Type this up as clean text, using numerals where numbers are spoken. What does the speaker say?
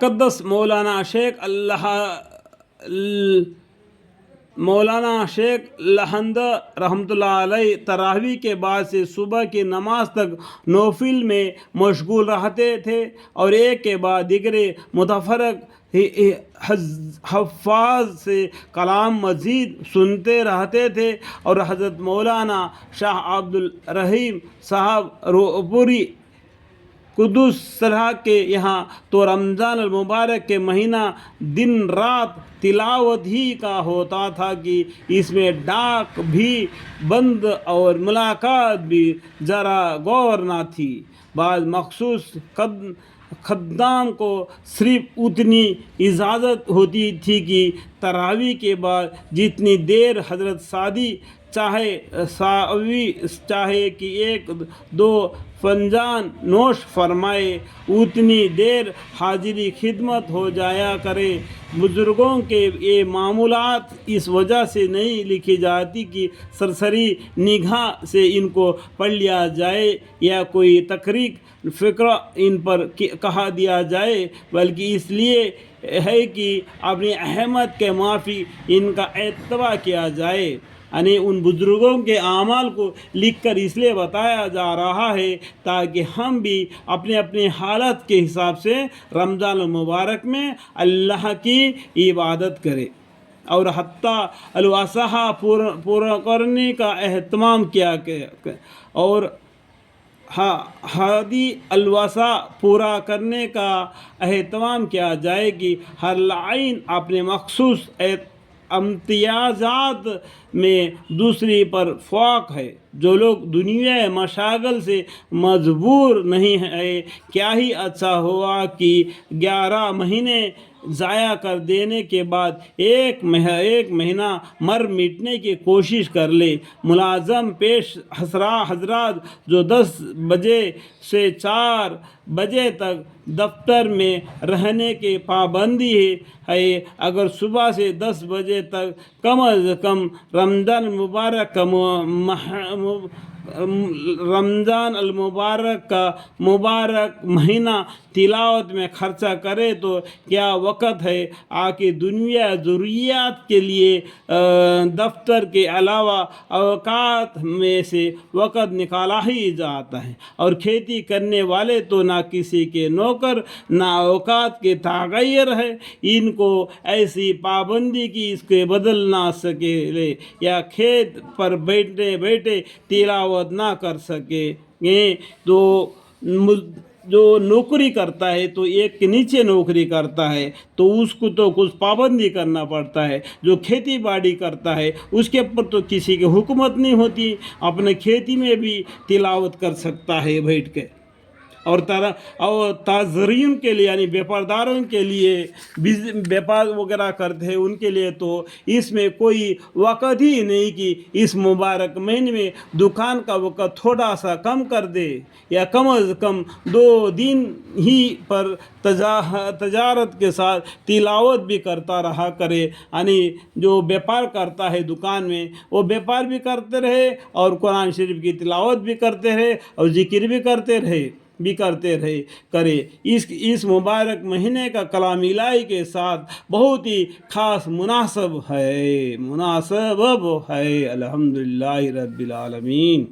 तक़द्दस मौलाना शेख लहंद रहमतुल्लाह अलैह तरावी के बाद से सुबह की नमाज तक नौफिल में मशगूल रहते थे और एक के बाद दिगरे मुतफरक हफ़ाज से कलाम मज़ीद सुनते रहते थे। और हज़रत मौलाना शाह अब्दुल रहीम साहब रोपुरी कुदुस सलाह के यहाँ तो रमज़ान मुबारक के महीना दिन रात तिलावत ही का होता था कि इसमें डाक भी बंद और मुलाकात भी ज़रा गौर ना थी। बाद मखसूस खद्दाम को सिर्फ उतनी इजाज़त होती थी कि तरावी के बाद जितनी देर हज़रत सादी चाहे कि एक दो फंजान नोश फरमाए उतनी देर हाजिरी खिदमत हो जाया करे। बुज़ुर्गों के ये मामूलात इस वजह से नहीं लिखी जाती कि सरसरी निगाह से इनको पढ़ लिया जाए या कोई तकरीक फ़िक्र इन पर कहा दिया जाए, बल्कि इसलिए है कि अपनी अहमद के माफ़ी इनका एतबा किया जाए। यानी उन बुज़ुर्गों के आमाल को लिखकर इसलिए बताया जा रहा है ताकि हम भी अपने अपने हालत के हिसाब से रमज़ान मुबारक में अल्लाह की इबादत करें और हत्ता अलवासाहा पूरा करने का एहतमाम किया और हादी अलवासा पूरा करने का एहतमाम किया जाए कि हर लाइन अपने मखसूस इम्तियाज़ात में दूसरी पर फ़ौक़ है। जो लोग दुनिया मशागल से मजबूर नहीं है, क्या ही अच्छा हुआ कि 11 महीने ज़ाया कर देने के बाद एक महीना मर मिटने की कोशिश कर ले। मुलाज़म पेश हज़रात जो 10 बजे से 4 बजे तक दफ्तर में रहने की पाबंदी है, अगर सुबह से 10 बजे तक कम अज़ कम रमज़ान मुबारक का मुबारक महीना तिलावत में खर्चा करे तो क्या वक़्त है आकि दुनिया ज़रूरियात के लिए दफ्तर के अलावा अवकात में से वक़्त निकाला ही जाता है। और खेती करने वाले तो ना किसी के नौकर ना अवकात के ताग़य्यर है, इनको ऐसी पाबंदी की इसके बदल ना सके या खेत पर बैठे बैठे तिलावत ना कर सके। तो जो नौकरी करता है तो एक के नीचे नौकरी करता है तो उसको तो कुछ पाबंदी करना पड़ता है। जो खेती बाड़ी करता है उसके ऊपर तो किसी की हुकूमत नहीं होती, अपने खेती में भी तिलावत कर सकता है बैठ के। और ताजरीन के लिए यानी व्यापारदारों के लिए व्यापार वगैरह करते हैं उनके लिए तो इसमें कोई वक़्त ही नहीं कि इस मुबारक महीने में दुकान का वक़्त थोड़ा सा कम कर दे या कम अज़ कम 2 दिन ही पर तजारत के साथ तिलावत भी करता रहा करे। यानी जो व्यापार करता है दुकान में वो व्यापार भी करते रहे और कुरान शरीफ की तिलावत भी करते रहे और ज़िक्र भी करते रहे करे। इस मुबारक महीने का कलाम इलाही के साथ बहुत ही ख़ास मुनासब है। अल्हम्दुलिल्लाहि रब्बिल आलमीन।